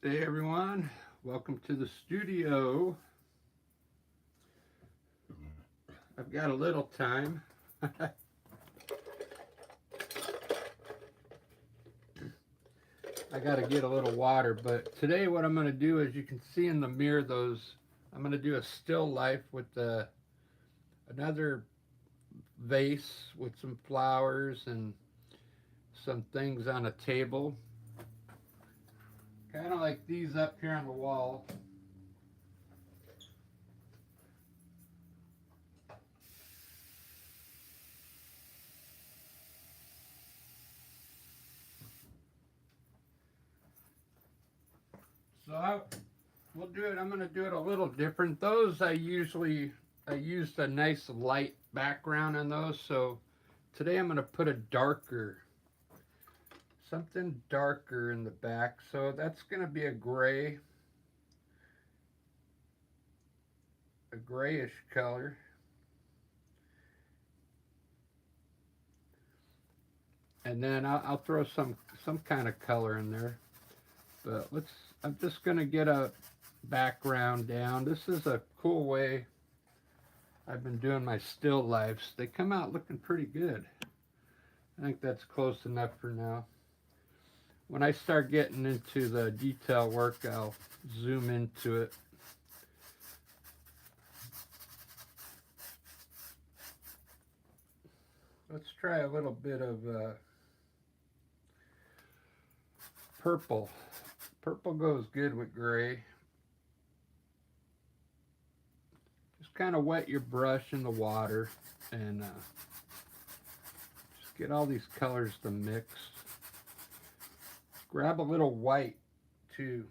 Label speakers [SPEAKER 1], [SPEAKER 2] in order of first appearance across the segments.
[SPEAKER 1] Day everyone, welcome to the studio. I've got a little time. I got to get a little water, but today what I'm going to do, as you can see in the mirror, I'm going to do a still life with another vase with some flowers and some things on a table, kind of like these up here on the wall. We'll do it. I'm going to do it a little different. Those I used a nice light background on those. So today I'm going to put something darker in the back. So that's going to be a grayish color. And then I'll throw some kind of color in there. But I'm just going to get a background down. This is a cool way I've been doing my still lifes. They come out looking pretty good. I think that's close enough for now. When I start getting into the detail work, I'll zoom into it. Let's try a little bit of purple. Purple goes good with gray. Just kind of wet your brush in the water and just get all these colors to mix. Grab a little white too.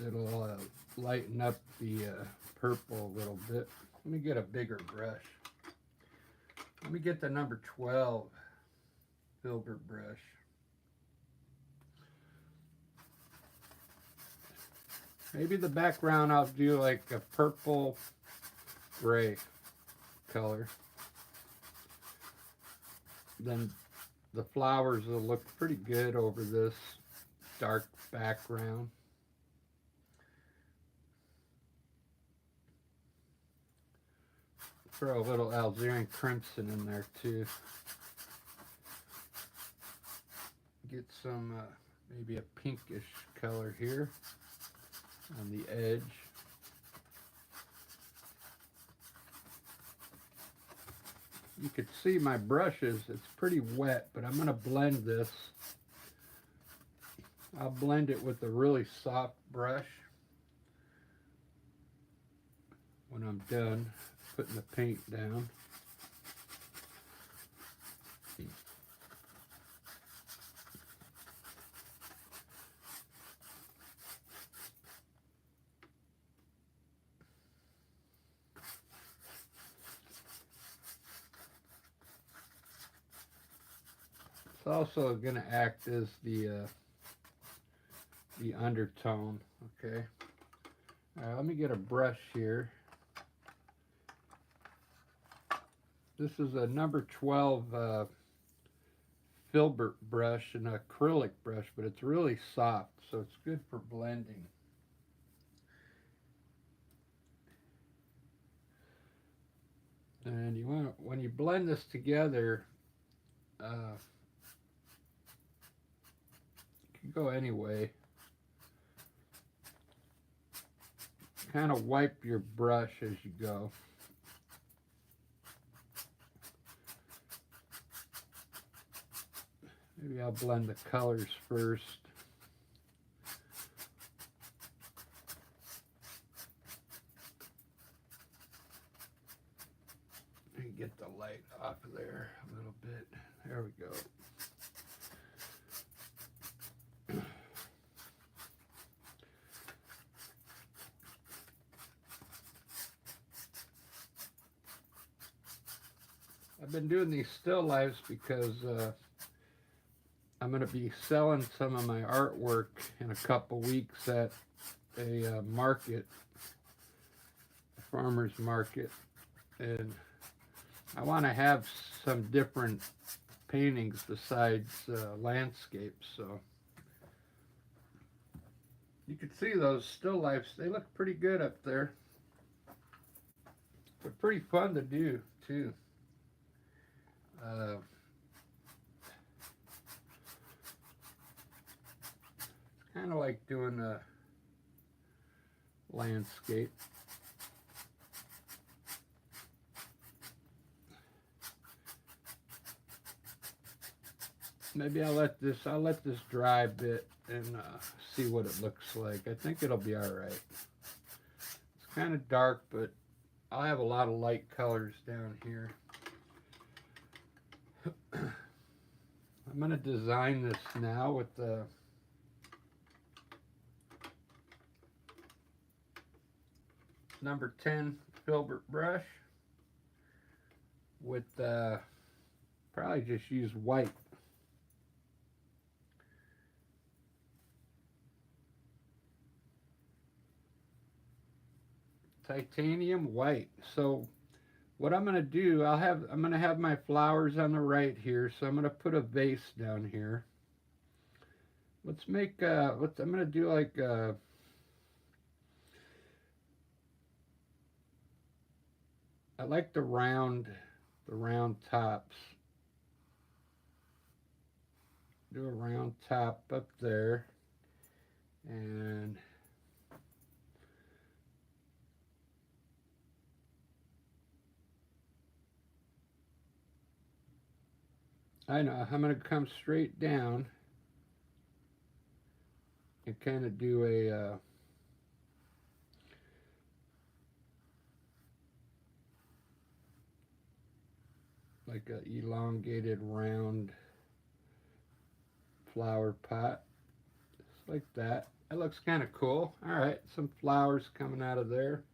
[SPEAKER 1] It'll lighten up the purple a little bit. Let me get a bigger brush. Let me get the number 12 filbert brush. Maybe the background I'll do like a purple gray color. Then the flowers will look pretty good over this dark background. Throw a little alizarin crimson in there too. Get some maybe a pinkish color here on the edge. You could see my brushes, it's pretty wet, but I'm going to blend this. I'll blend it with a really soft brush when I'm done putting the paint down. It's also going to act as the undertone. Okay. All right, let me get a brush here. This is a number 12 filbert brush, an acrylic brush, but it's really soft, so it's good for blending. And you want, when you blend this together, you can go anyway. Kind of wipe your brush as you go. Maybe I'll blend the colors first. And get the light off of there a little bit. There we go. I've been doing these still lifes because I'm going to be selling some of my artwork in a couple weeks at a market, a farmer's market, and I want to have some different paintings besides landscapes, so You can see those still lifes, they look pretty good up there. They're pretty fun to do too. Uh, kind of like doing a landscape. Maybe I'll let this dry a bit and see what it looks like. I think it'll be all right. It's kind of dark, but I'll have a lot of light colors down here. I'm going to design this now with the number 10 filbert brush with probably just use white. Titanium white. So what I'm going to do, I'm going to have my flowers on the right here, so I'm going to put a vase down here. Let's make I'm going to do like I like the round tops. Do a round top up there, and I know I'm going to come straight down and kind of do a like a elongated round flower pot, just like that. That looks kind of cool. All right, some flowers coming out of there.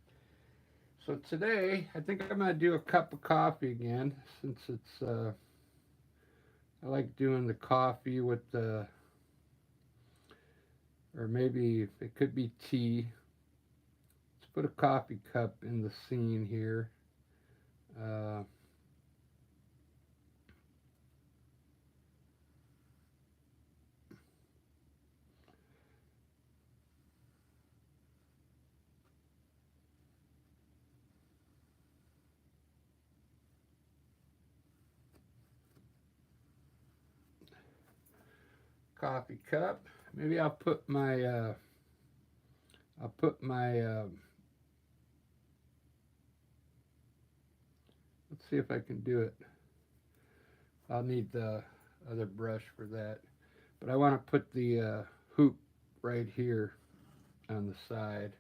[SPEAKER 1] So today, I think I'm going to do a cup of coffee again, since it's I like doing the coffee with the, or maybe it could be tea. Let's put a coffee cup in the scene here. Uh, Coffee cup. Maybe I'll put my let's see if I can do it. I'll need the other brush for that. But I want to put the hoop right here on the side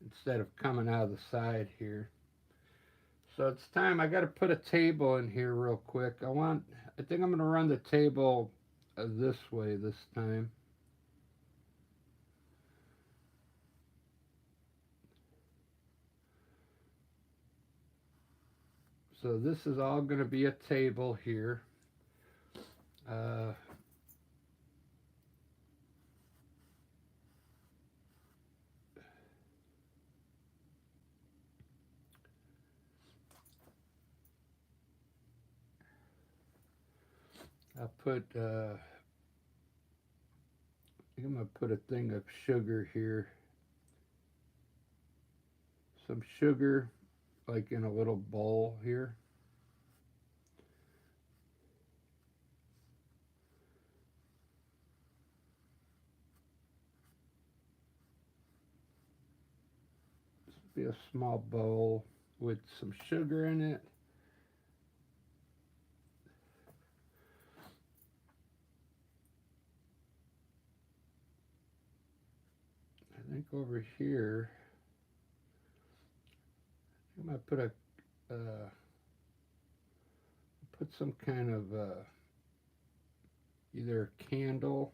[SPEAKER 1] instead of coming out of the side here. So it's time. I got to put a table in here real quick. I think I'm going to run the table this way this time. So this is all going to be a table here. Uh, I put, I think I'm going to put a thing of sugar here. Some sugar, like in a little bowl here. This will be a small bowl with some sugar in it. I think over here, I'm gonna put put some kind of either a candle.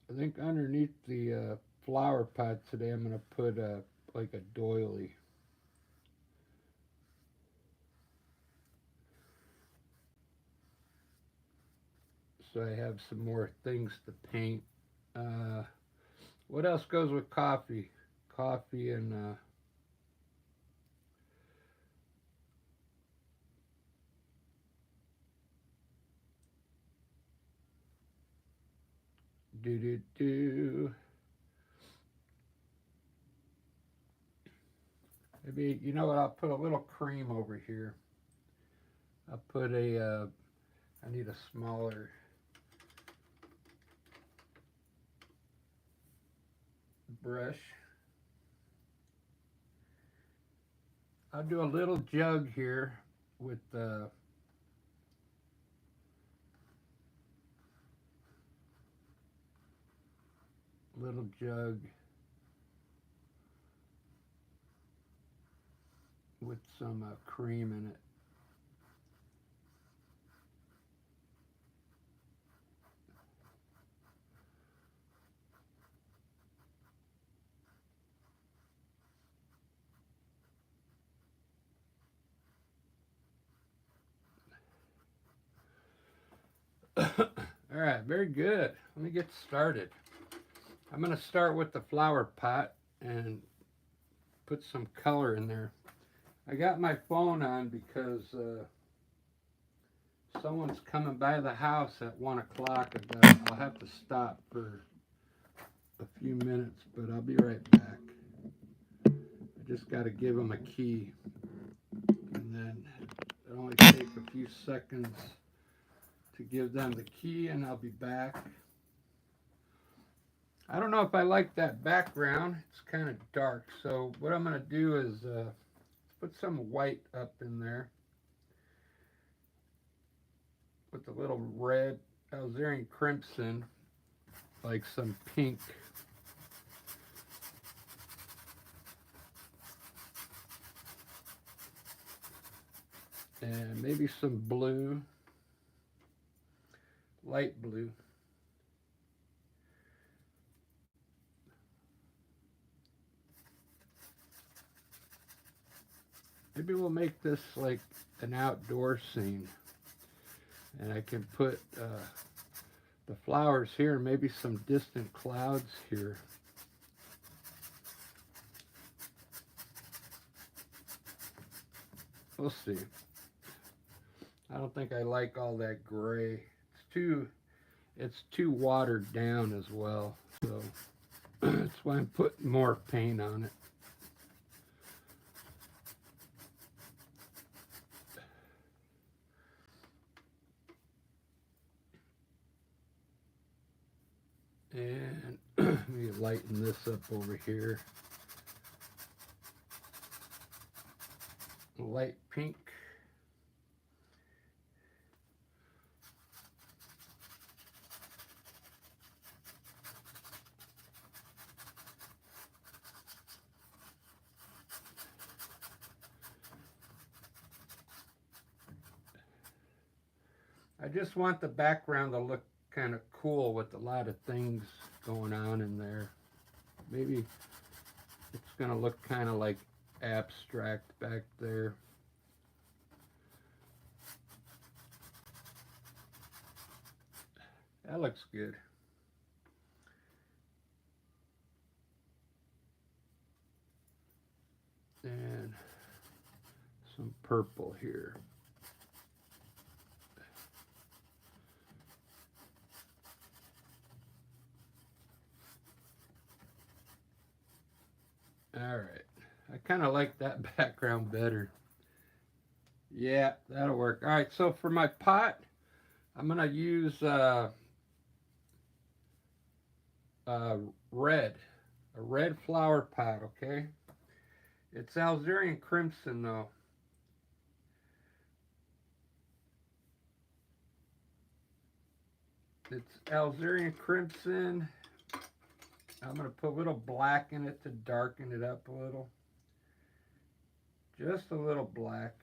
[SPEAKER 1] I think underneath the flower pot today, I'm gonna put like a doily. So I have some more things to paint. Uh, what else goes with coffee? Coffee and Do do do. Maybe, you know what? I'll put a little cream over here. I'll put a. I need a smaller brush. I'll do a little jug here with little jug with some cream in it. All right, very good. Let me get started. I'm going to start with the flower pot and put some color in there. I got my phone on because someone's coming by the house at 1 o'clock. I'll have to stop for a few minutes, but I'll be right back. I just got to give them a key, and then it'll only take a few seconds to give them the key, and I'll be back. I don't know if I like that background. It's kind of dark, so what I'm going to do is put some white up in there with a little red alizarin crimson, like some pink. And maybe some blue, light blue. Maybe we'll make this like an outdoor scene. And I can put the flowers here, maybe some distant clouds here. We'll see. I don't think I like all that gray. It's too watered down as well. So that's why I'm putting more paint on it. And let me lighten this up over here. Light pink. I just want the background to look kind of cool with a lot of things going on in there. Maybe it's going to look kind of like abstract back there. That looks good. And some purple here. All right. I kind of like that background better. Yeah, that'll work. All right, so for my pot, I'm going to use red, a red flower pot, okay? It's alizarin crimson, though. It's alizarin crimson. I'm going to put a little black in it to darken it up a little. Just a little black.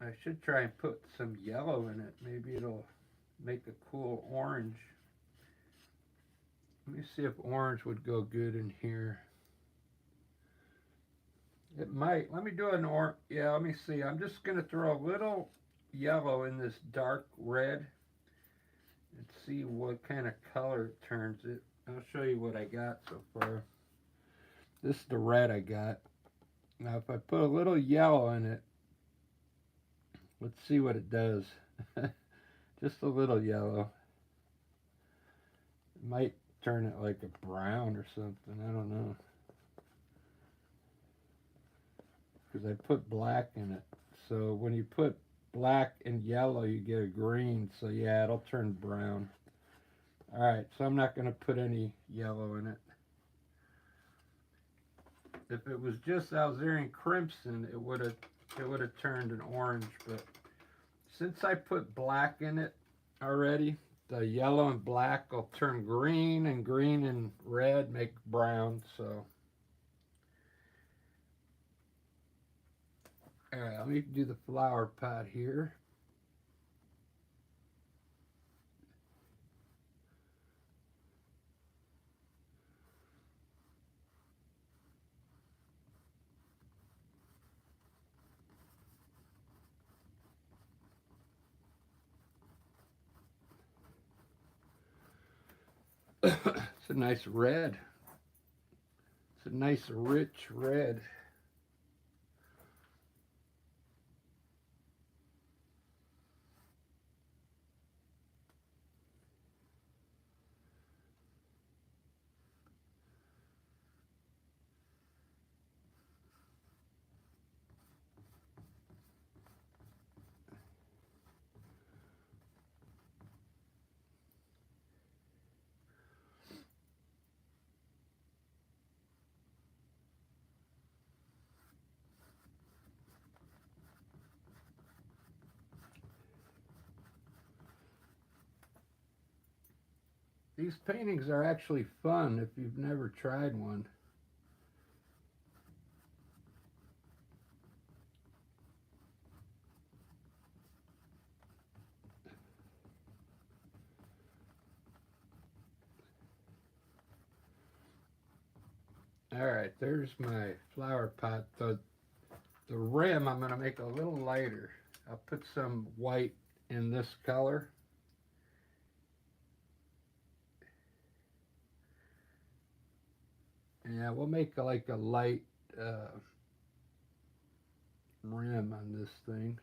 [SPEAKER 1] I should try and put some yellow in it. Maybe it'll make a cool orange. Let me see if orange would go good in here. It might. Let me do an orange. Yeah, let me see. I'm just going to throw a little yellow in this dark red and see what kind of color it turns it. I'll show you what I got so far. This is the red I got. Now if I put a little yellow in it, let's see what it does. Just a little yellow. It might turn it like a brown or something. I don't know. Because I put black in it. So when you put black and yellow, you get a green. So yeah, it'll turn brown. Alright, so I'm not going to put any yellow in it. If it was just Alzerian crimson, it would have turned an orange. But since I put black in it already, the yellow and black will turn green and red make brown. So all right, let me do the flower pot here. It's a nice red. It's a nice rich red. These paintings are actually fun if you've never tried one. All right, there's my flower pot. The rim I'm going to make a little lighter. I'll put some white in this color. Yeah, we'll make like a light rim on this thing.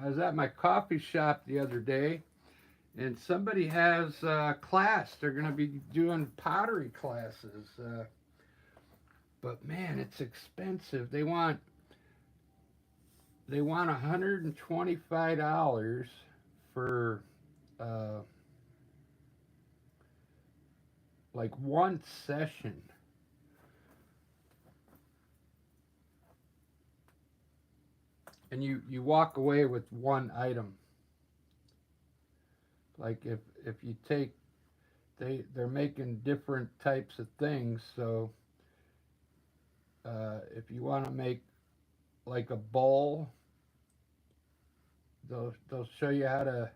[SPEAKER 1] I was at my coffee shop the other day, and somebody has a class. They're going to be doing pottery classes. But man, it's expensive. They want $125 for uh, like one session. And you walk away with one item. Like if you take they're making different types of things. So if you want to make like a bowl, they'll show you how to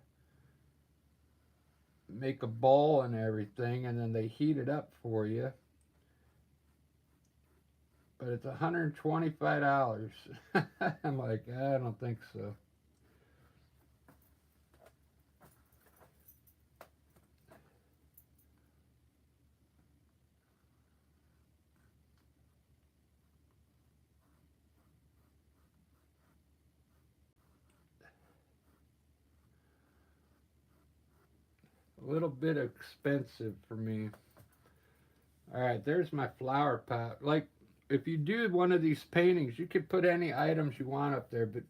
[SPEAKER 1] make a bowl and everything, and then they heat it up for you. But it's $125. I'm like, I don't think so. A little bit expensive for me. All right, there's my flower pot. Like, if you do one of these paintings, you can put any items you want up there, but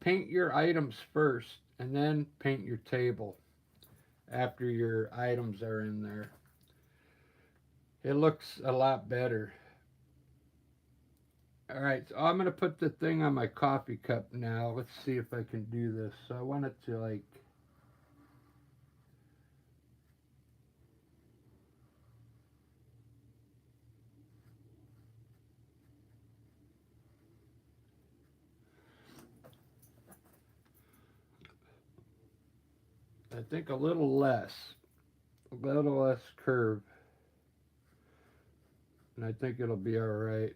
[SPEAKER 1] paint your items first and then paint your table after your items are in there. It looks a lot better. All right, so I'm going to put the thing on my coffee cup now. Let's see if I can do this. So I want it to like, I think a little less curve. And I think it'll be all right.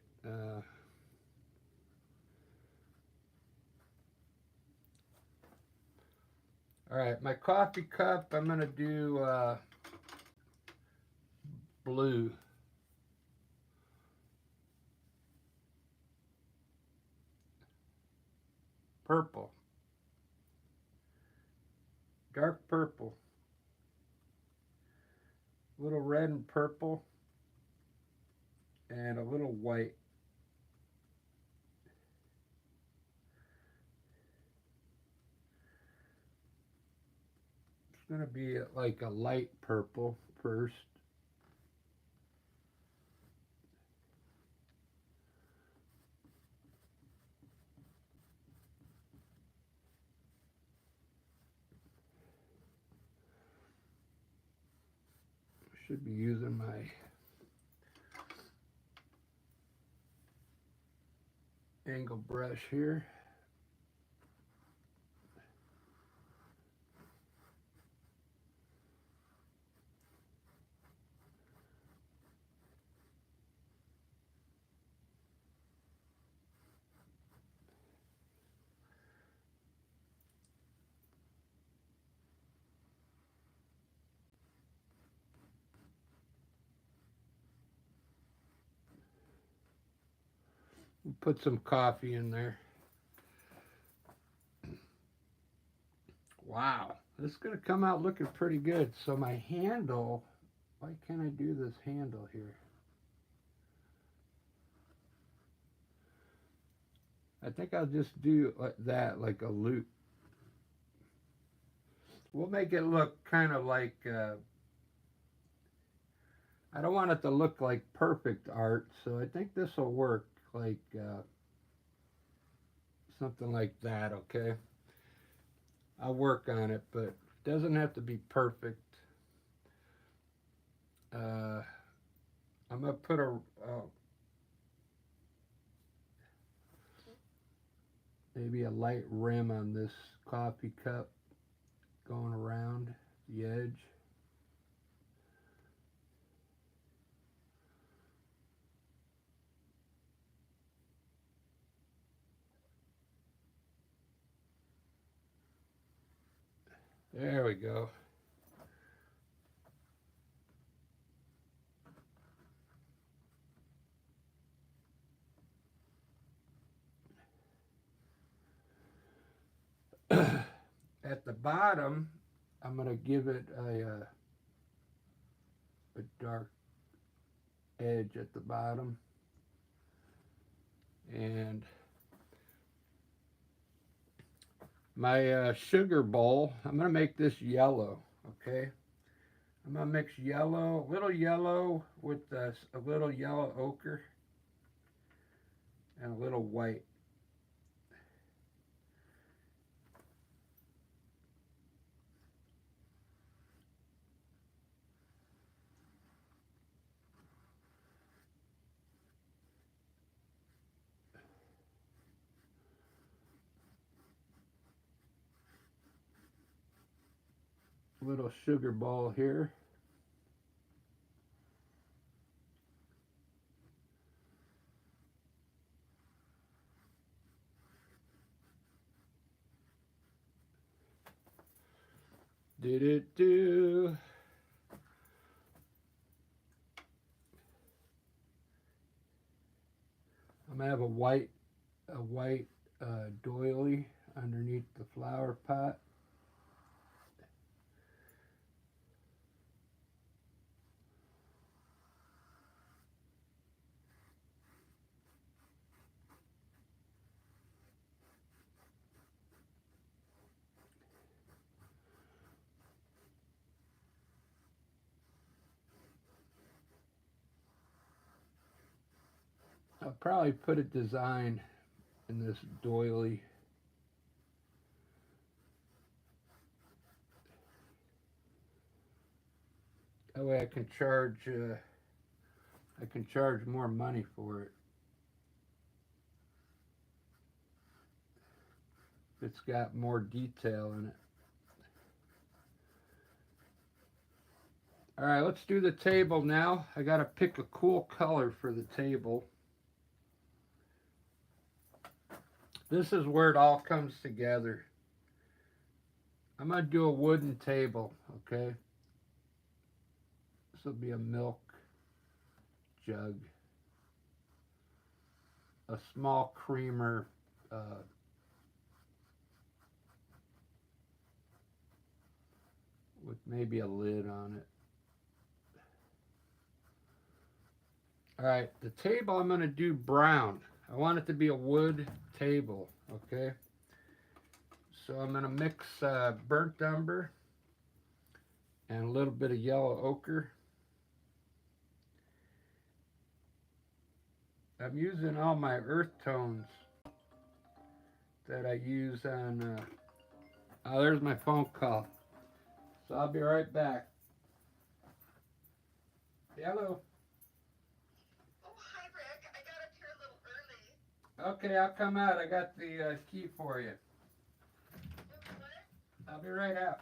[SPEAKER 1] All right, my coffee cup, I'm going to do blue. Purple. Dark purple. A little red and purple. And a little white. It's going to be like a light purple first. Should be using my angle brush here. Put some coffee in there. Wow, this is going to come out looking pretty good. So my handle, why can't I do this handle here? I think I'll just do that, like a loop. We'll make it look kind of like, I don't want it to look like perfect art, so I think this will work like something like that, okay? I'll work on it, but it doesn't have to be perfect. I'm going to put maybe a light rim on this coffee cup going around the edge. There we go. At the bottom, I'm going to give it a dark edge at the bottom. And my sugar bowl, I'm going to make this yellow, okay? I'm going to mix yellow, a little yellow with a little yellow ochre and a little white. Little sugar ball here. Did it do? I'm gonna have a white doily underneath the flower pot. I'll probably put a design in this doily. That way I can charge more money for it. It's got more detail in it. All right, let's do the table now. I got to pick a cool color for the table. This is where it all comes together. I'm going to do a wooden table, okay? This will be a milk jug, a small creamer, with maybe a lid on it. All right, the table I'm going to do brown. I want it to be a wood table, okay? So I'm going to mix burnt umber and a little bit of yellow ochre. I'm using all my earth tones that I use on. Oh, there's my phone call. So I'll be right back. Hello.
[SPEAKER 2] Oh, hi, Rick. I got up here a little early.
[SPEAKER 1] Okay, I'll come out. I got the key for you.
[SPEAKER 2] What?
[SPEAKER 1] I'll be right out.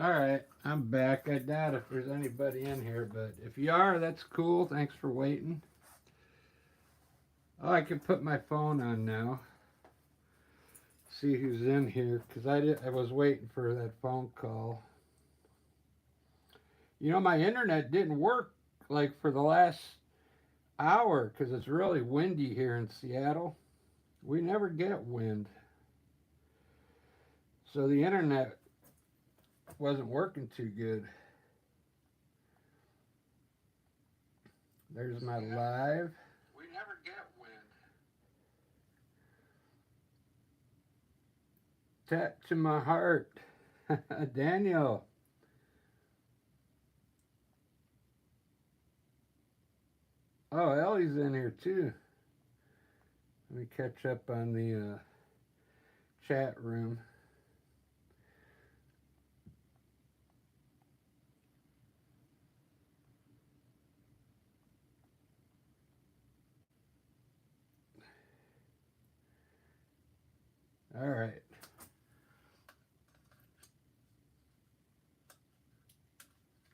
[SPEAKER 1] All right, I'm back. I doubt if there's anybody in here, but if you are, that's cool. Thanks for waiting. Oh, I can put my phone on now. See who's in here, because I was waiting for that phone call. You know, my internet didn't work like for the last hour because it's really windy here in Seattle. We never get wind. So the internet wasn't working too good. There's my live. We never get wind. Tap to my heart. Daniel. Oh, Ellie's in here too. Let me catch up on the chat room. All right.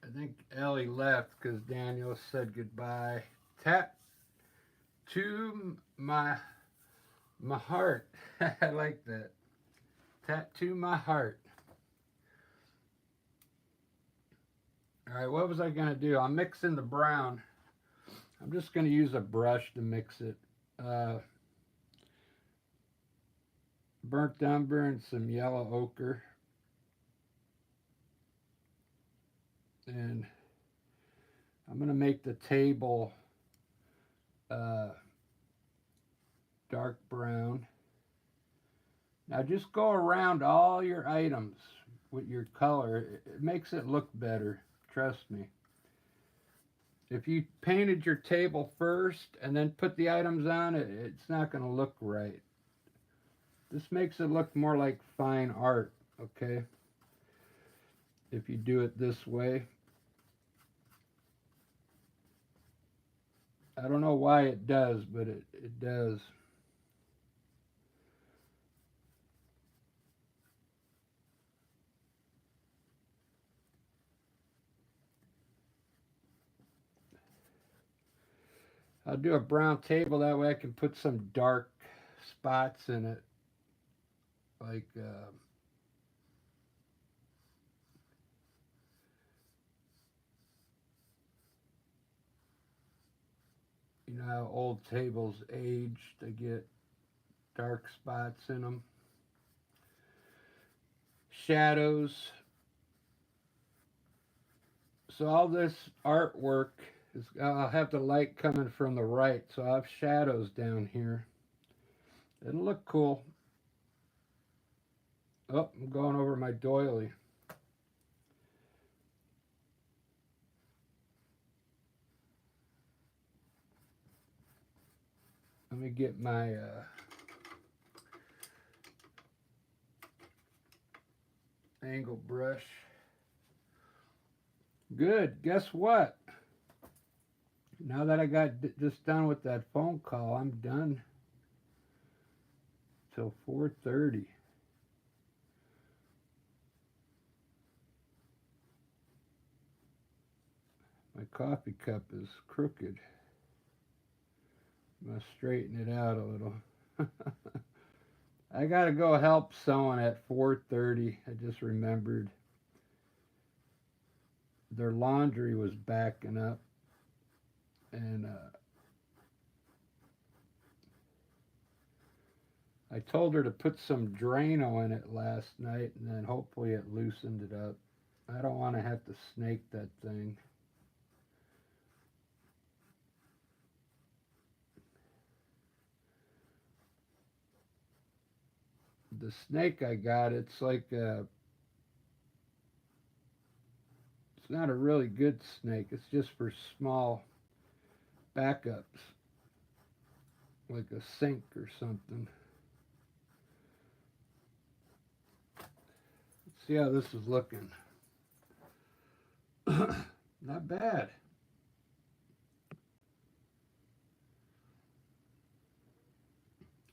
[SPEAKER 1] I think Ellie left because Daniel said goodbye. Tap to my heart. I like that. Tattoo my heart. All right, what was I gonna do? I'm mixing the brown. I'm just gonna use a brush to mix it. Burnt umber and some yellow ochre. And I'm gonna make the table dark brown. Now just go around all your items with your color. It makes it look better, trust me. If you painted your table first and then put the items on it, it's not going to look right. This makes it look more like fine art, okay? If you do it this way. I don't know why it does, but it does. I'll do a brown table, that way I can put some dark spots in it. Like, you know how old tables age, they get dark spots in them. Shadows. So all this artwork is, I'll have the light coming from the right, so I'll have shadows down here. It'll look cool. Oh, I'm going over my doily. Let me get my angle brush. Good. Guess what? Now that I got just done with that phone call, I'm done till 4:30. My coffee cup is crooked. I'm gonna straighten it out a little. I gotta go help someone at 4:30. I just remembered their laundry was backing up, and I told her to put some Drano in it last night, and then hopefully it loosened it up. I don't want to have to snake that thing. The snake I got, it's like it's not a really good snake. It's just for small backups, like a sink or something. Let's see how this is looking. Not bad.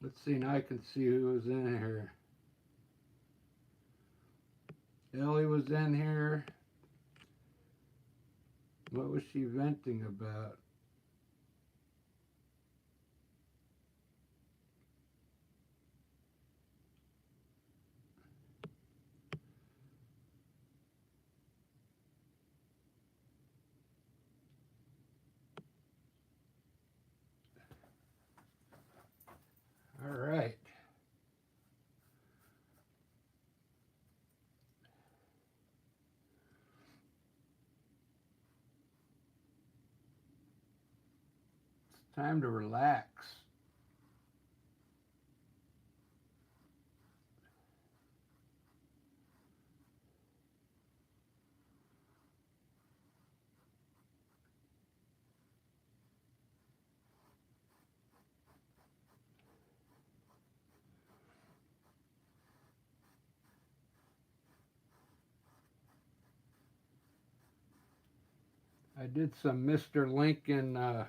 [SPEAKER 1] Let's see, now I can see who was in here. Ellie was in here. What was she venting about? All right. It's time to relax. I did some Mr. Lincoln. I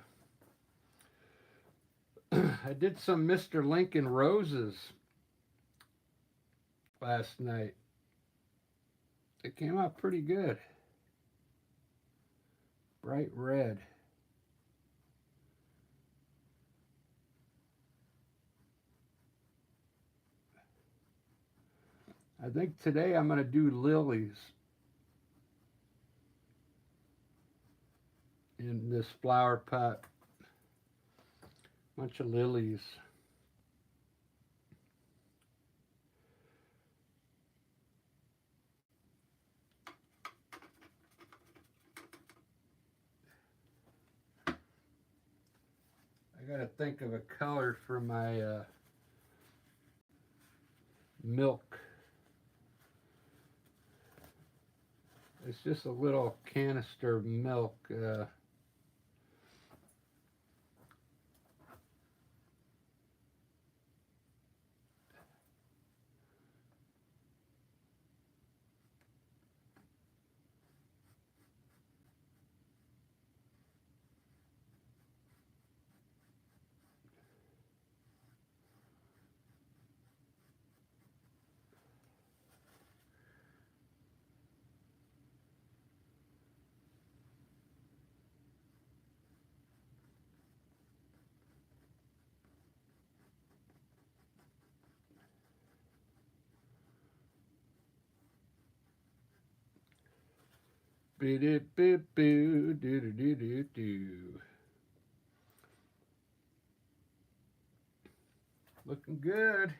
[SPEAKER 1] did some Mr. Lincoln roses last night. It came out pretty good. Bright red. I think today I'm going to do lilies in this flower pot. Bunch of lilies. I got to think of a color for my milk. It's just a little canister of milk. Looking good.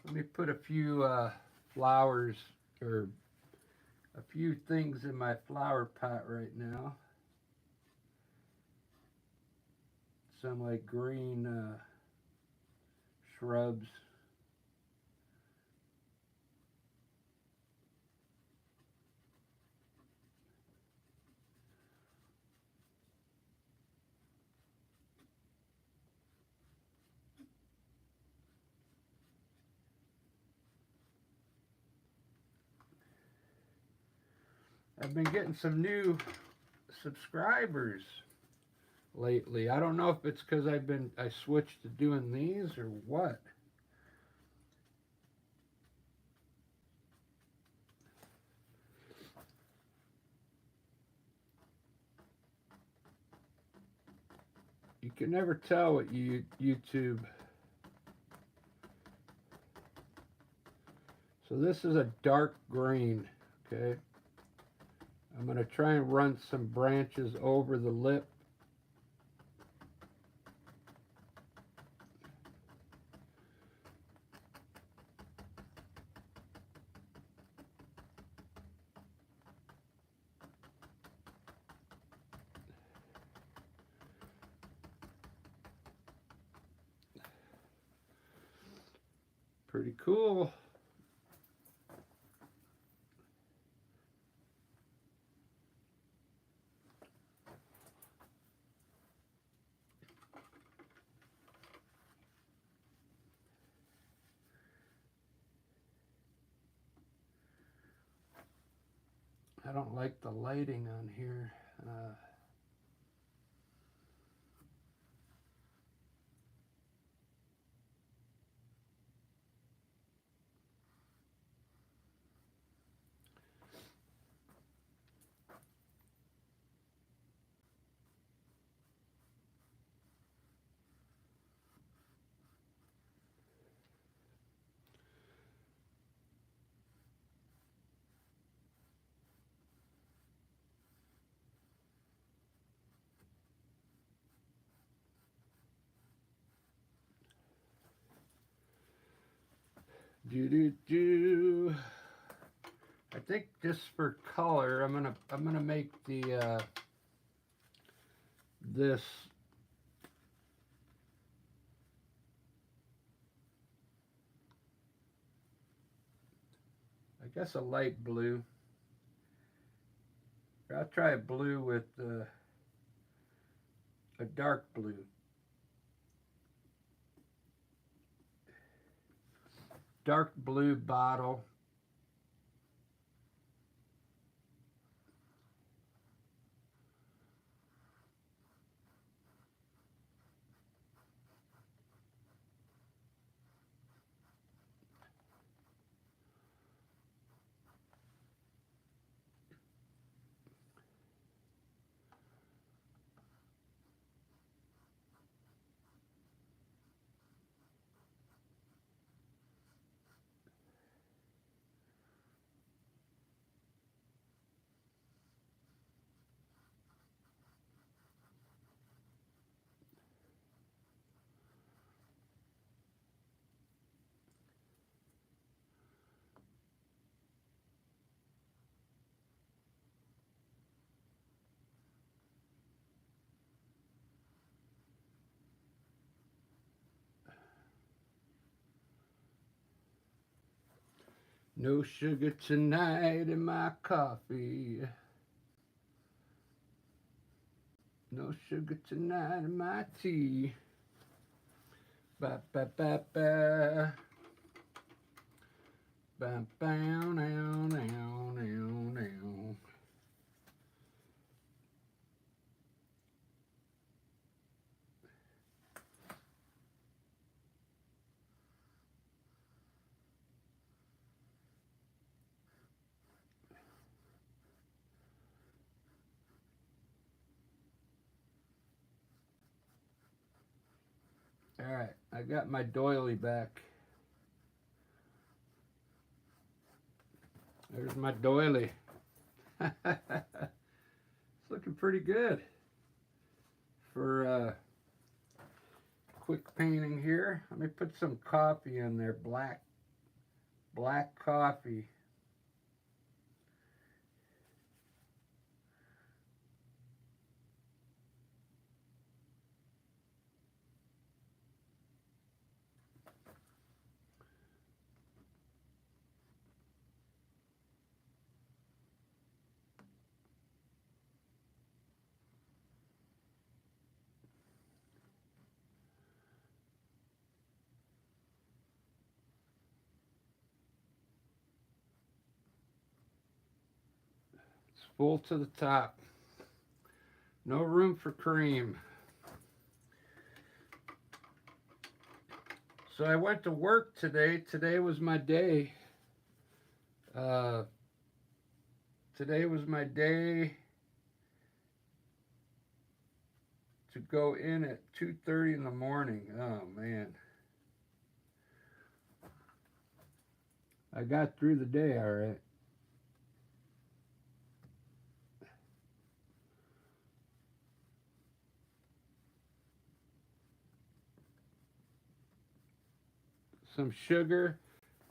[SPEAKER 1] Let me put a few flowers or a few things in my flower pot right now. Some like green shrubs. I've been getting some new subscribers lately. I don't know if it's because I switched to doing these or what. You can never tell what YouTube. So this is a dark green, okay? I'm going to try and run some branches over the lip. Pretty cool. I don't like the lighting on here. Do do do. I think just for color, I'm gonna make the this I guess a light blue. I'll try a blue with a dark blue. Dark blue bottle. No sugar tonight in my coffee. No sugar tonight in my tea. Ba ba ba ba. Ba ba now now now now. All right, I got my doily back. There's my doily. It's looking pretty good for quick painting here. Let me put some coffee in there, black coffee. It's full to the top. No room for cream. So I went to work today. Today was my day. Uh, Today was my day to go in at 2:30 in the morning. Oh man. I got through the day all right. Some sugar.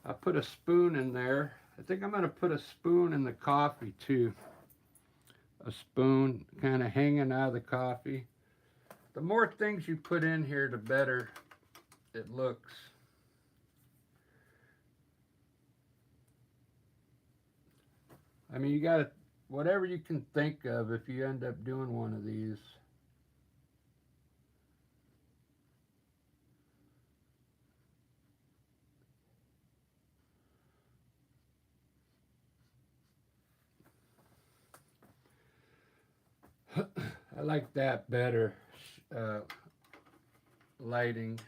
[SPEAKER 1] I put a spoon in there. I think I'm going to put a spoon in the coffee too. A spoon kind of hanging out of the coffee. The more things you put in here, the better it looks. I mean, you got to, whatever you can think of if you end up doing one of these. I like that better. Lighting.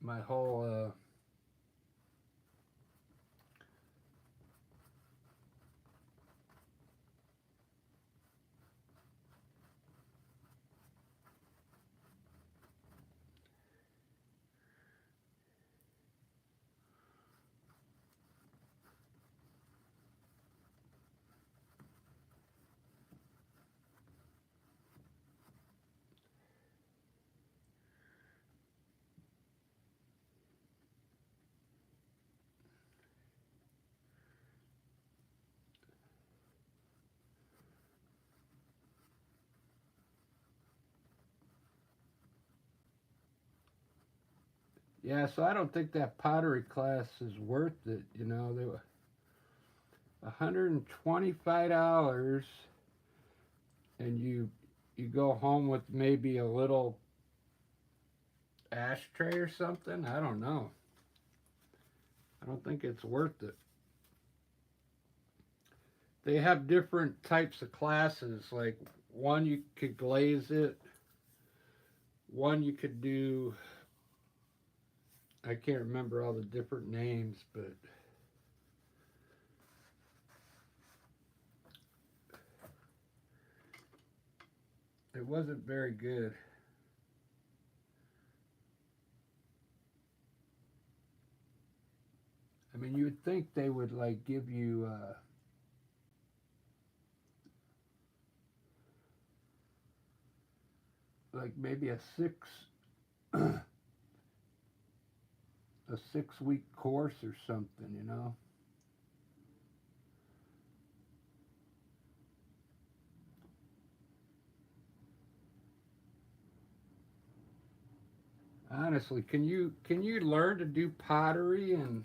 [SPEAKER 1] my whole Yeah, so I don't think that pottery class is worth it. You know, they were $125, and you go home with maybe a little ashtray or something. I don't know. I don't think it's worth it. They have different types of classes. Like one you could glaze it. One you could do. I can't remember all the different names, but it wasn't very good. I mean, you would think they would like give you like maybe a 6 week course or something, you know. Honestly, can you learn to do pottery in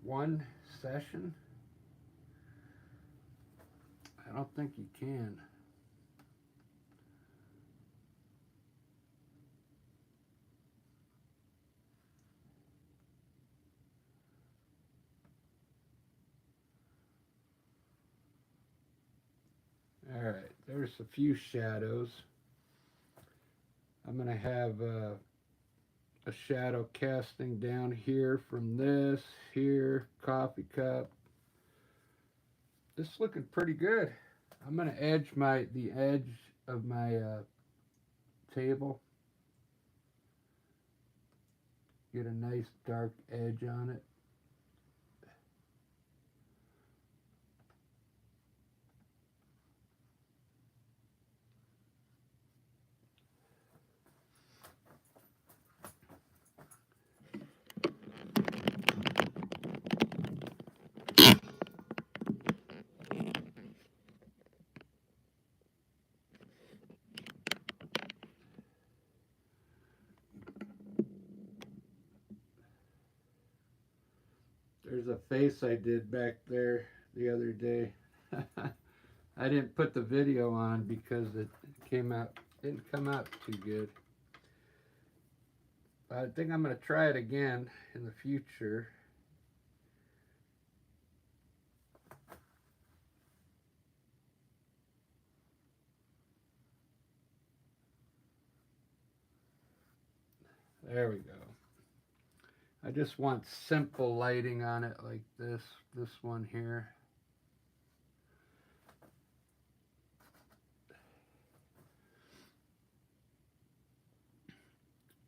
[SPEAKER 1] one session? I don't think you can. All right, there's a few shadows. I'm gonna have a shadow casting down here from this, here, coffee cup. This is looking pretty good. I'm gonna edge the edge of my table. Get a nice dark edge on it. There's a face I did back there the other day. I didn't put the video on because it didn't come out too good. I think I'm gonna try it again in the future. There we go. I just want simple lighting on it like this one here.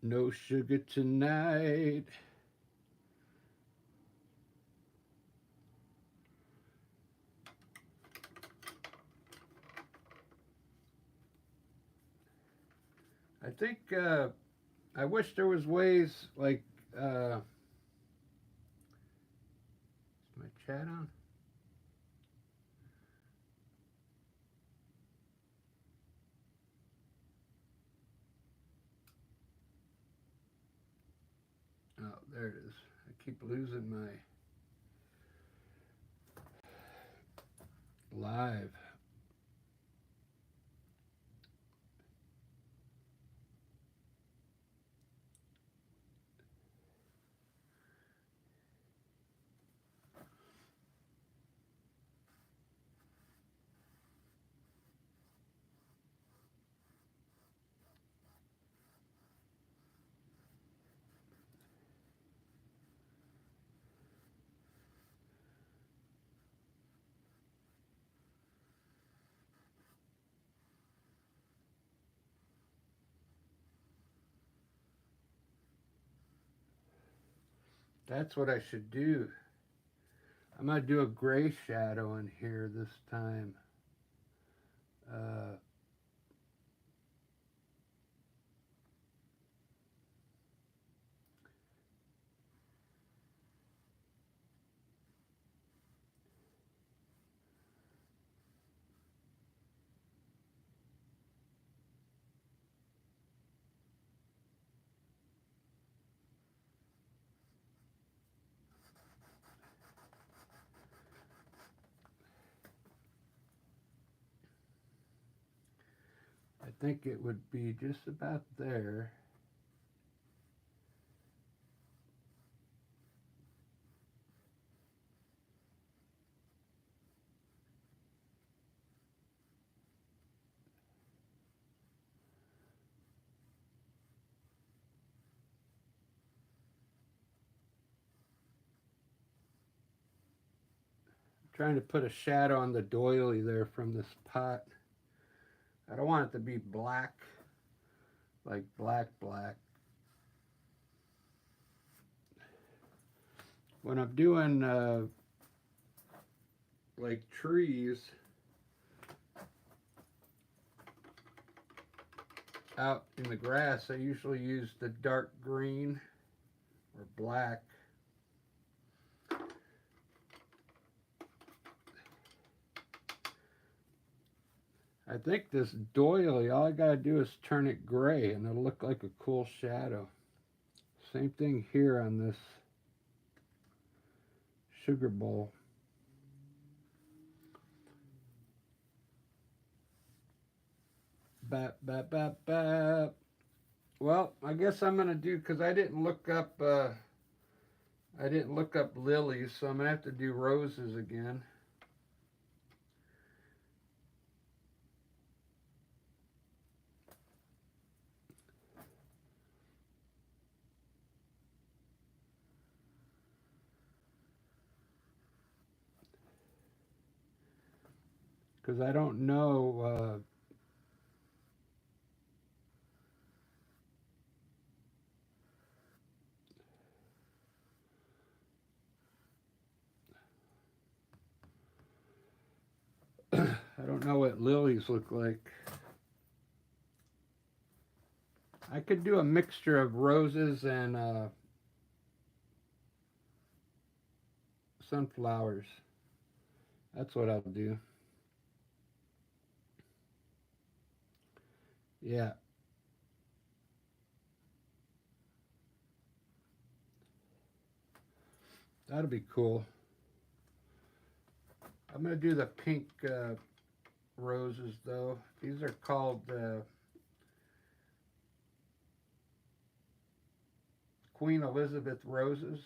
[SPEAKER 1] No sugar tonight. I think I wish there was ways like is my chat on? Oh, there it is. I keep losing my live. That's what I should do. I'm gonna do a gray shadow in here this time. Uh, I think it would be just about there. Trying to put a shadow on the doily there from this pot. I don't want it to be black, like black. When I'm doing like trees out in the grass, I usually use the dark green or black. I think this doily, all I gotta do is turn it gray and it'll look like a cool shadow. Same thing here on this sugar bowl. Bap, bap, bap, bap. Well, I guess I'm gonna do, because I didn't look up lilies, so I'm gonna have to do roses again. Because I don't know. I don't know what lilies look like. I could do a mixture of roses and sunflowers. That's what I'll do. Yeah. That'll be cool. I'm going to do the pink roses, though. These are called Queen Elizabeth roses.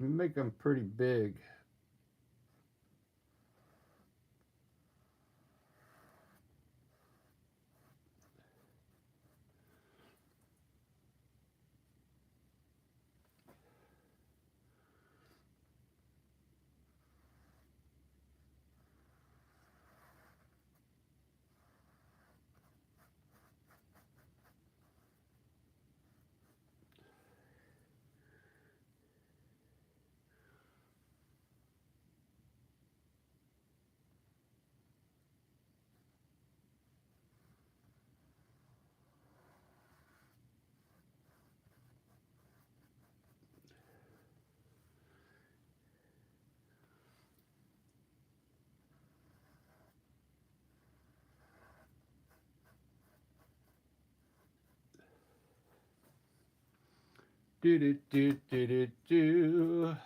[SPEAKER 1] Make them pretty big. Do do do do do do.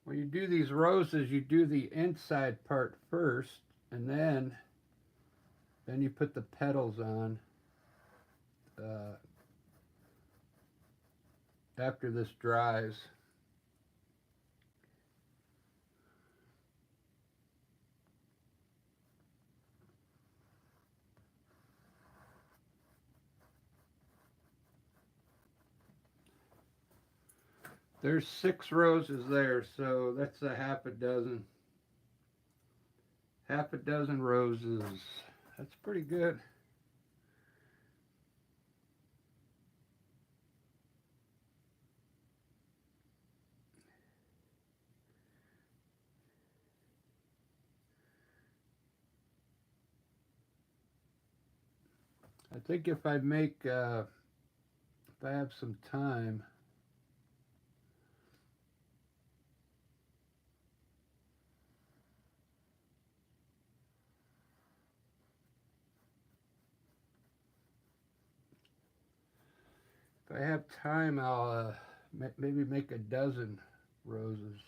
[SPEAKER 1] When you do these roses, you do the inside part first, and then you put the petals on after this dries. There's 6 roses there, so that's a half a dozen. Half a dozen roses. That's pretty good. I think if I have some time, If I have time, I'll maybe make a dozen roses.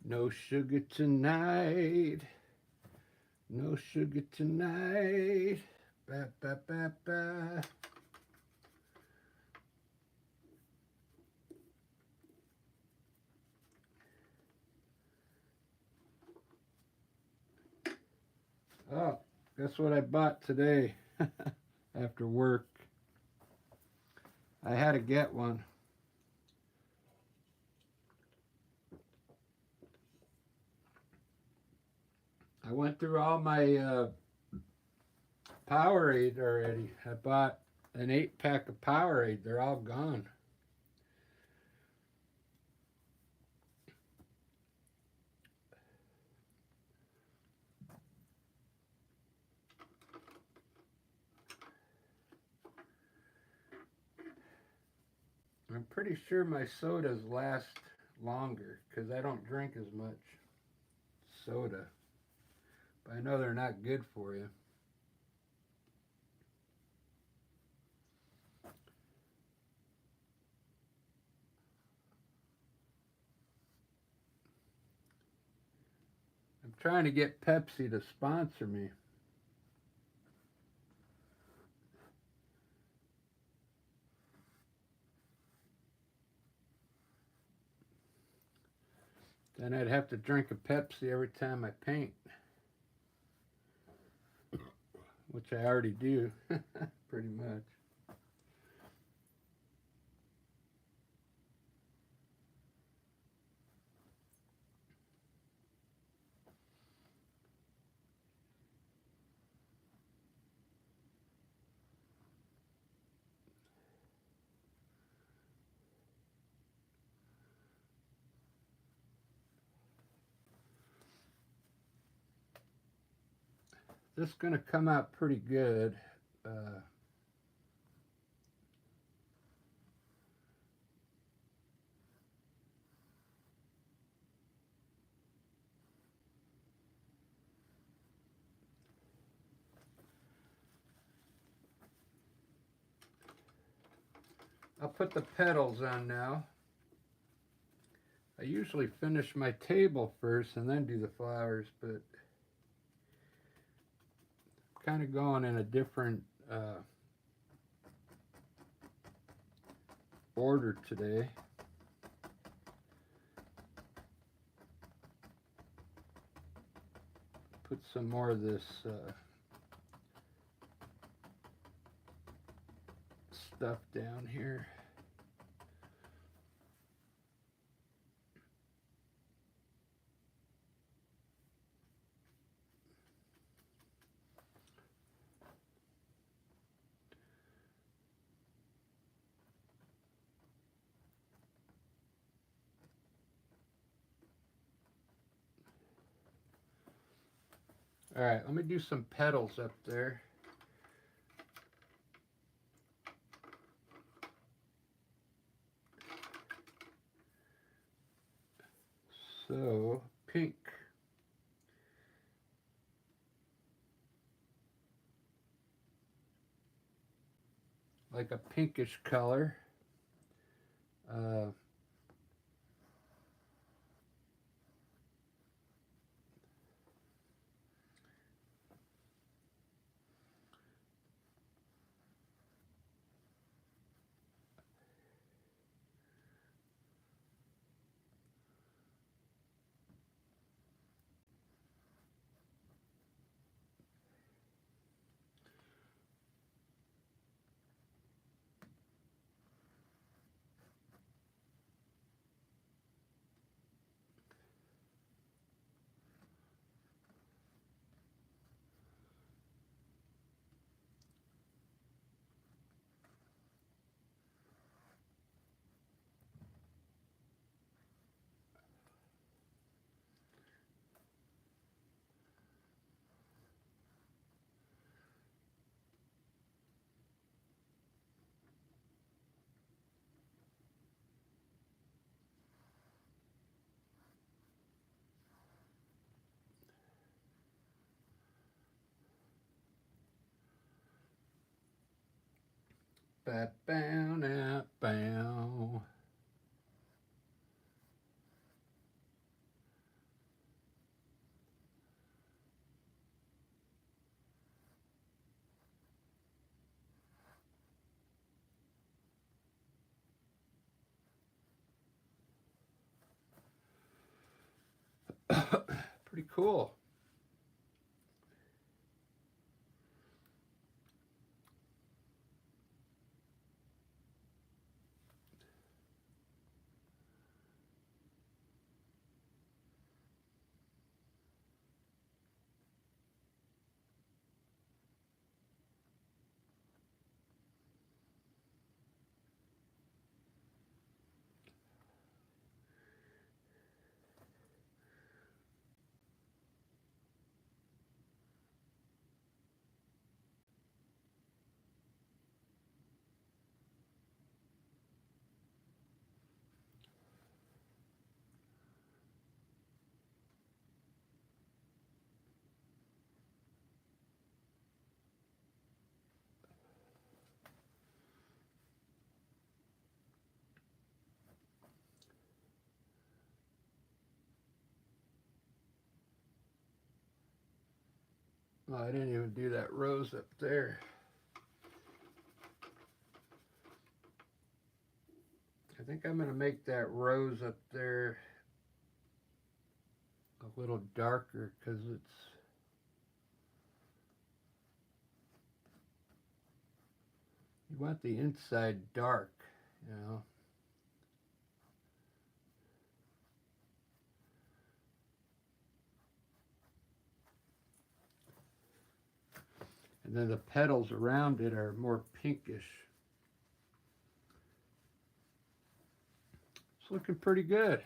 [SPEAKER 1] No sugar tonight. No sugar tonight. Ba ba ba ba. Oh, guess what I bought today after work? I had to get one. I went through all my Powerade already. I bought an 8-pack of Powerade. They're all gone. I'm pretty sure my sodas last longer because I don't drink as much soda. But I know they're not good for you. I'm trying to get Pepsi to sponsor me. Then I'd have to drink a Pepsi every time I paint, which I already do, pretty much. This is going to come out pretty good. Uh, I'll put the petals on now. I usually finish my table first and then do the flowers, but I'm kind of going in a different order today. Put some more of this stuff down here. All right, let me do some petals up there. So, pink. Like a pinkish color. Uh, bow, now, bow. Pretty cool. Oh, I didn't even do that rose up there. I think I'm going to make that rose up there a little darker because you want the inside dark, you know. And then the petals around it are more pinkish. It's looking pretty good.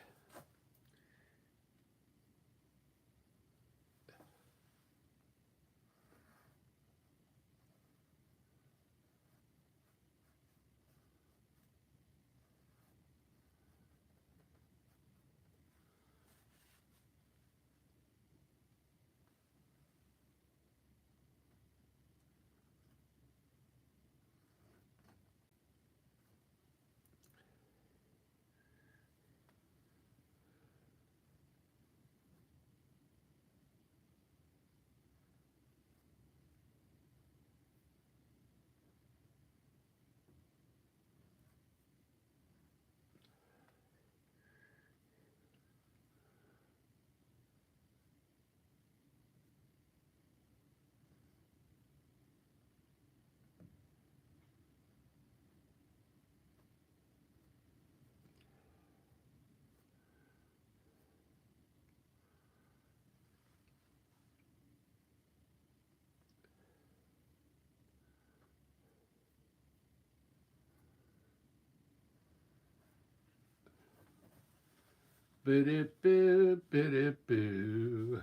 [SPEAKER 1] Biddy boo, biddy boo.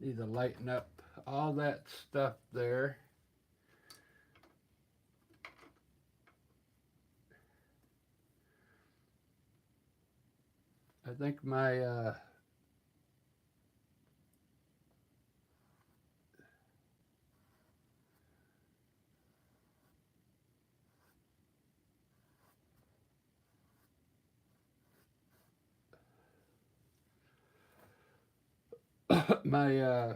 [SPEAKER 1] Need to lighten up all that stuff there. I think my my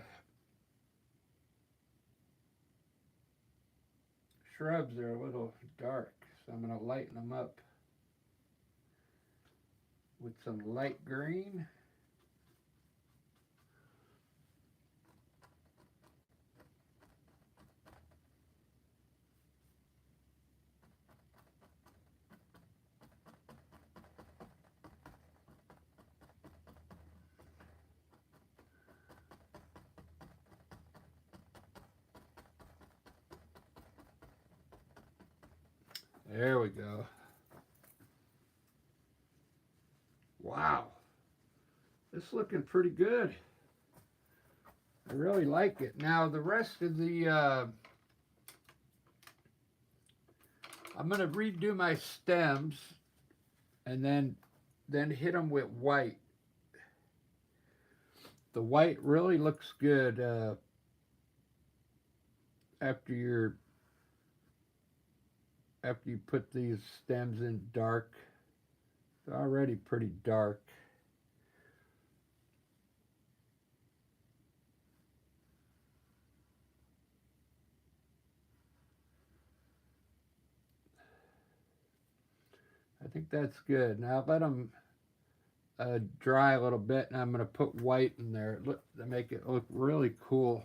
[SPEAKER 1] shrubs are a little dark, so I'm going to lighten them up with some light green. There we go. Wow. It's looking pretty good. I really like it. Now the rest of the, I'm going to redo my stems and then hit them with white. The white really looks good after you put these stems in dark. They're already pretty dark. I think that's good. Now let them dry a little bit, and I'm going to put white in there to make it look really cool.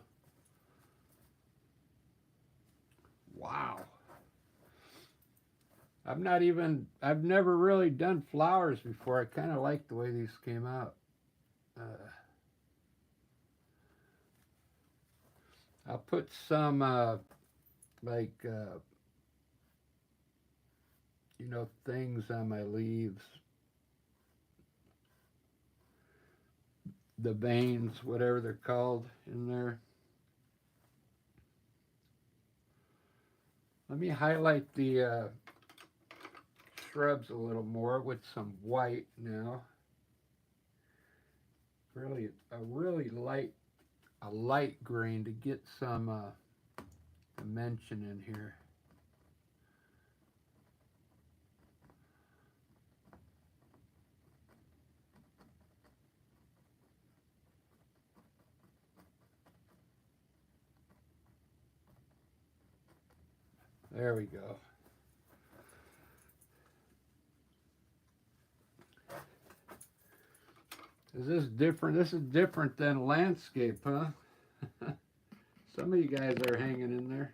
[SPEAKER 1] Wow. I've never really done flowers before. I kind of like the way these came out. I'll put some like things on my leaves, the veins, whatever they're called, in there. Let me highlight the shrubs a little more with some white now. Really, a light green to get some dimension in here. There we go. Is this different? This is different than landscape, huh? Some of you guys are hanging in there.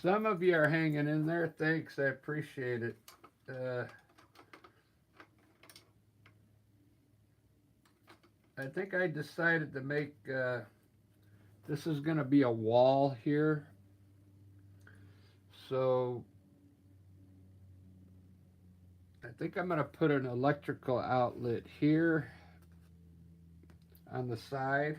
[SPEAKER 1] Some of you are hanging in there. Thanks, I appreciate it. I think I decided to make, this is going to be a wall here. So I think I'm going to put an electrical outlet here on the side.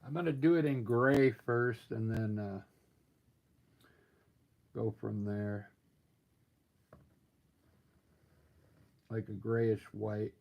[SPEAKER 1] I'm going to do it in gray first and then go from there. Like a grayish white.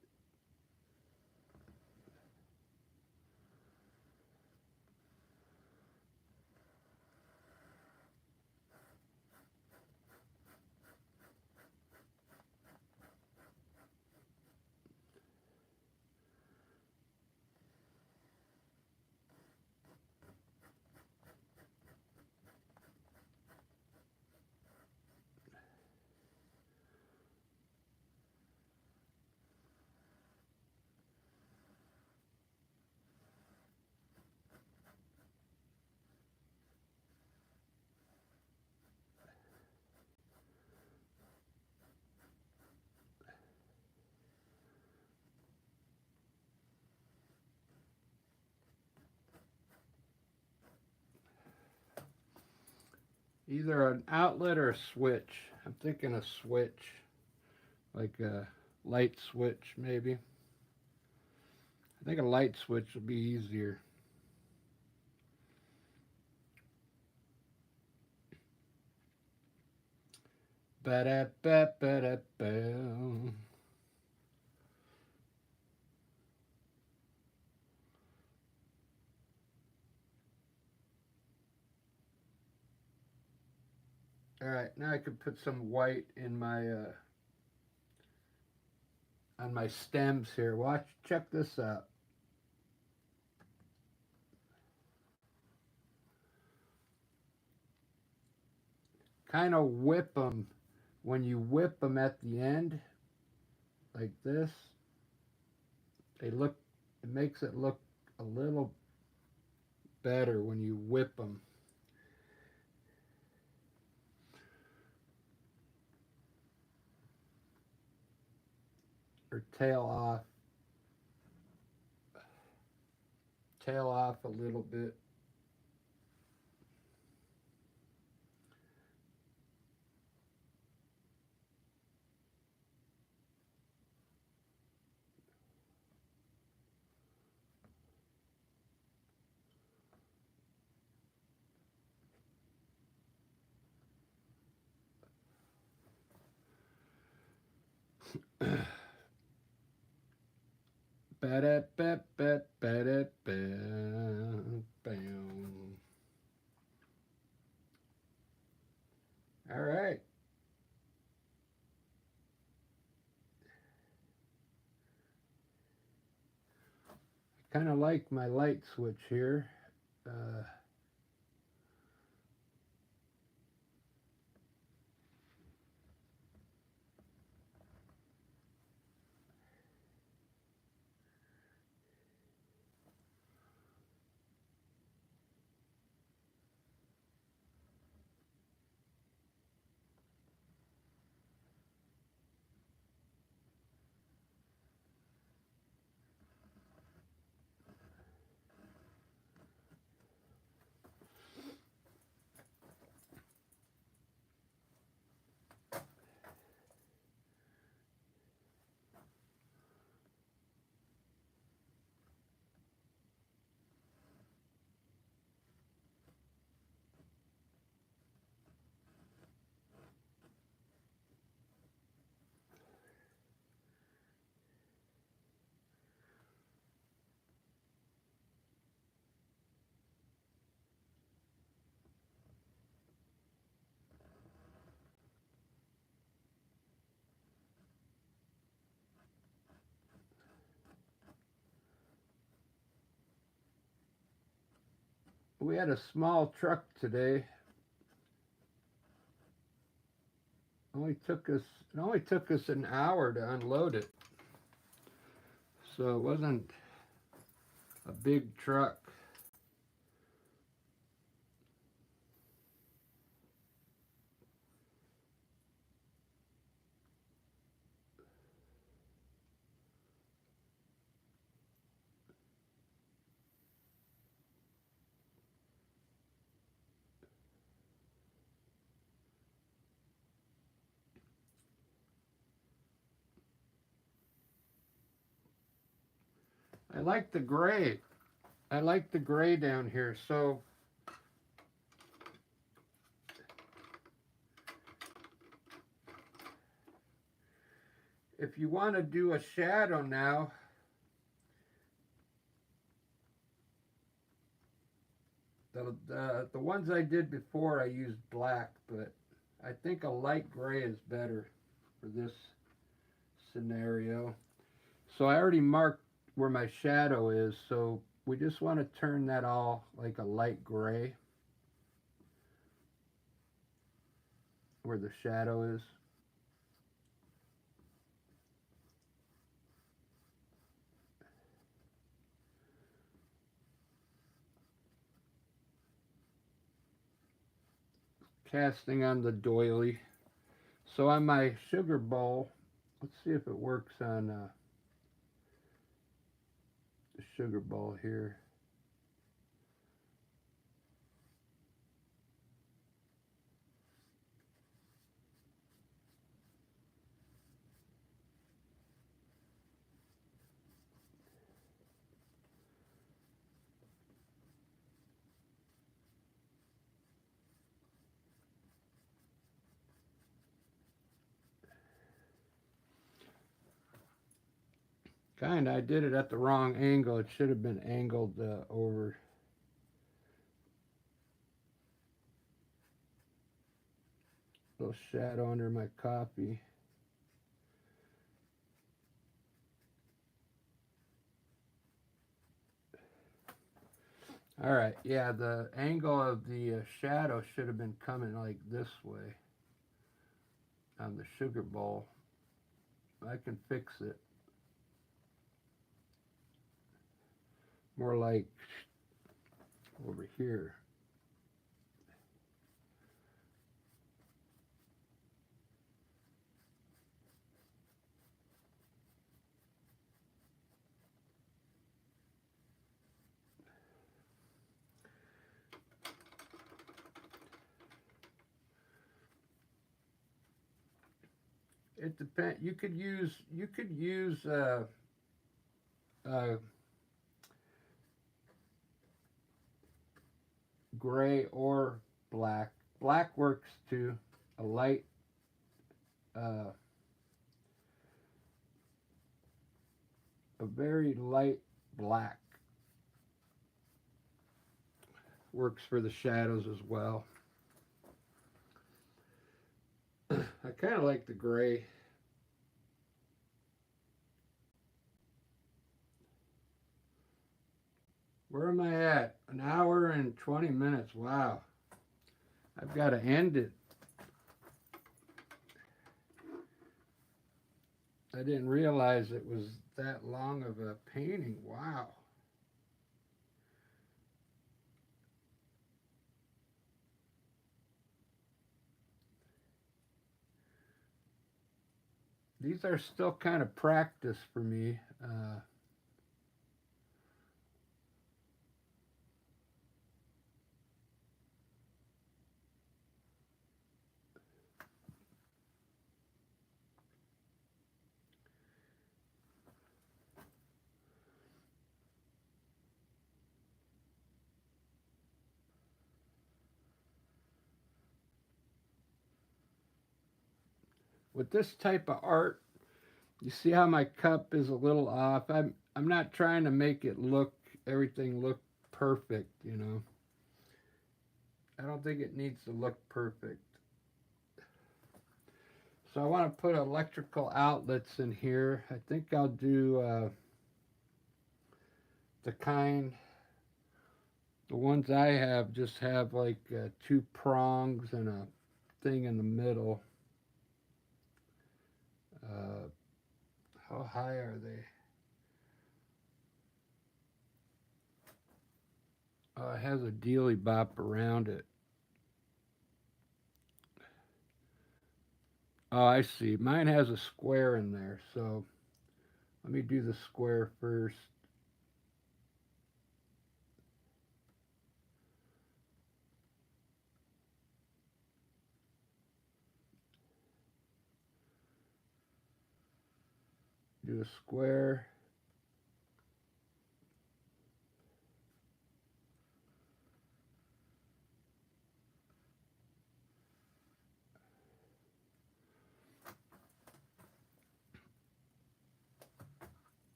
[SPEAKER 1] Either an outlet or a switch. I'm thinking a switch, like a light switch maybe. I think a light switch would be easier. Ba-da-ba-ba-da-ba. All right, now I can put some white in my on my stems here. Watch, check this out. Kind of whip them. When you whip them at the end, like this, they look. It makes it look a little better when you whip them. Or tail off a little bit. Ba-da-ba-ba-ba-da-ba. All right. Kind of like my light switch here. Uh, we had a small truck today. It only took us an hour to unload it, so it wasn't a big truck. I like the gray. I like the gray down here. So if you want to do a shadow now, the ones I did before I used black, but I think a light gray is better for this scenario. So I already marked where my shadow is, so we just want to turn that all like a light gray where the shadow is. Casting on the doily. So on my sugar bowl, let's see if it works on the sugar bowl here. I did it at the wrong angle. It should have been angled over. Little shadow under my coffee. All right, yeah, the angle of the shadow should have been coming like this way on the sugar bowl. I can fix it. More like over here. It depends. You could use uh, gray or black. Black works too. A light, uh, a very light black works for the shadows as well. I kind of like the gray. Where am I at? An hour and 20 minutes. Wow. I've got to end it. I didn't realize it was that long of a painting. Wow. These are still kind of practice for me. With this type of art, you see how my cup is a little off. I'm not trying to make it look everything look perfect, you know. I don't think it needs to look perfect. So I want to put electrical outlets in here. I think I'll do the kind, the ones I have just have like two prongs and a thing in the middle. Uh, how high are they? Oh, it has a dealy bop around it. Oh, I see. Mine has a square in there, so let me do the square first. Do a square.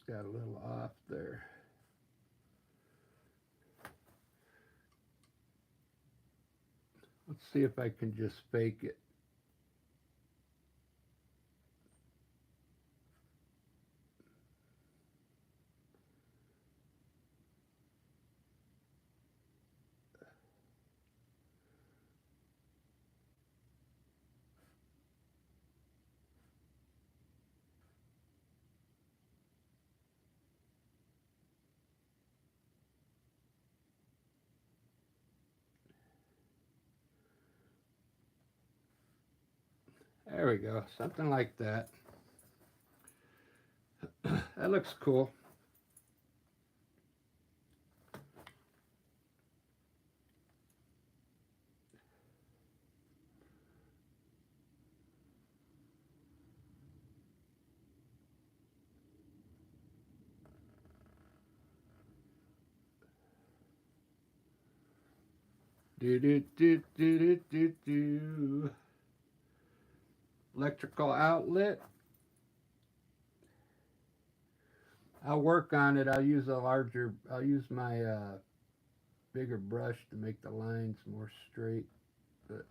[SPEAKER 1] Got a little off there. Let's see if I can just fake it. There we go. Something like that. That looks cool. Do do do do do do do. Electrical outlet. I'll work on it. I'll use my bigger brush to make the lines more straight. But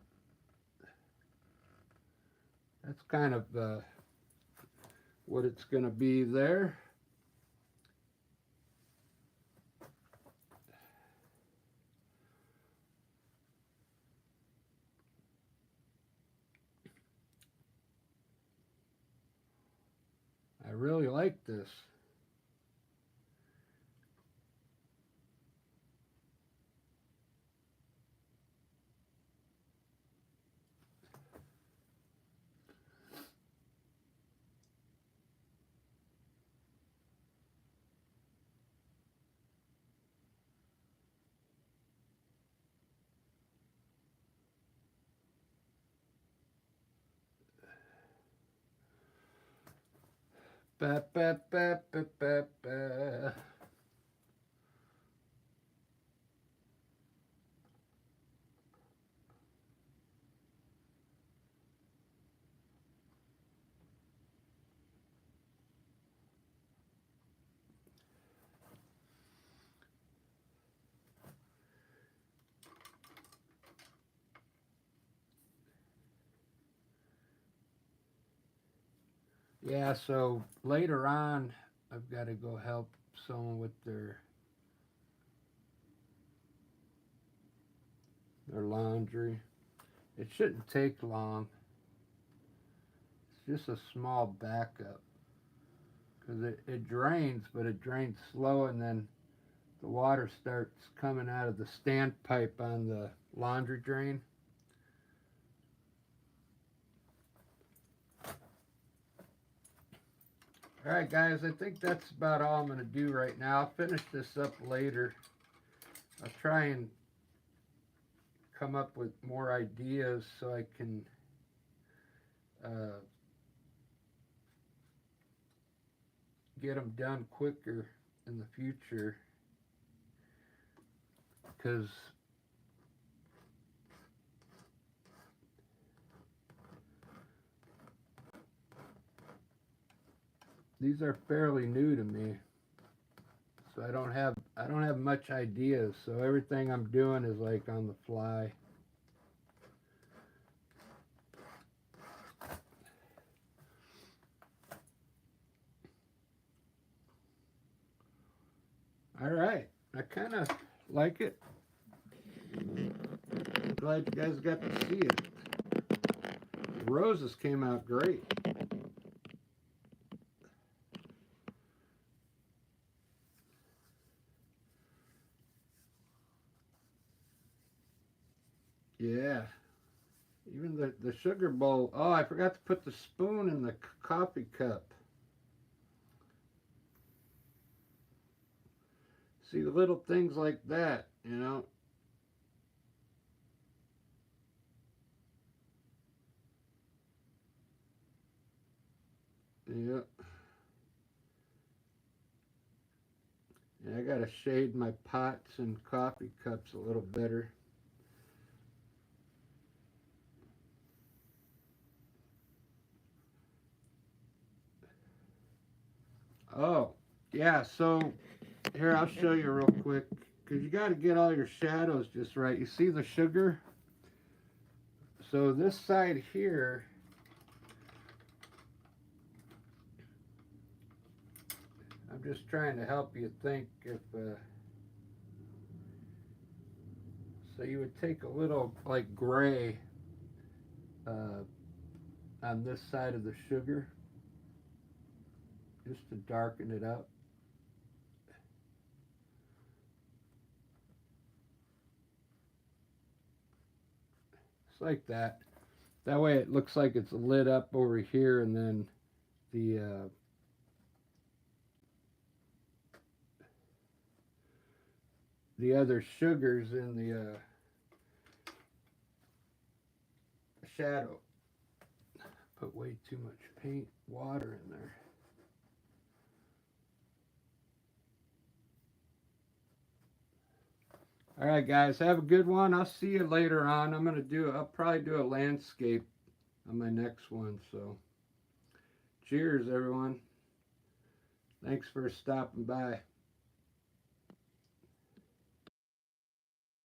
[SPEAKER 1] that's kind of what it's going to be there. I really like this. Ba, ba, ba, ba, ba, ba. Yeah, so later on, I've got to go help someone with their laundry. It shouldn't take long. It's just a small backup because it drains, but it drains slow, and then the water starts coming out of the standpipe on the laundry drain. All right, guys, I think that's about all I'm going to do right now. I'll finish this up later. I'll try and come up with more ideas so I can get them done quicker in the future, because these are fairly new to me, so I don't have much ideas, so everything I'm doing is like on the fly. All right, I kind of like it. Glad you guys got to see it. The roses came out great. Yeah. Even the sugar bowl. Oh, I forgot to put the spoon in the coffee cup. See, the little things like that, you know. Yeah. Yeah, I gotta shade my pots and coffee cups a little better. Oh, yeah, so here, I'll show you real quick. Because you got to get all your shadows just right. You see the sugar? So this side here, I'm just trying to help you think if, so you would take a little like gray uh, on this side of the sugar just to darken it up. It's like that. That way it looks like it's lit up over here, and then the other sugars in the shadow. Put way too much paint water in there. All right, guys, have a good one. I'll see you later on. I'll probably do a landscape on my next one. So, cheers, everyone. Thanks for stopping by.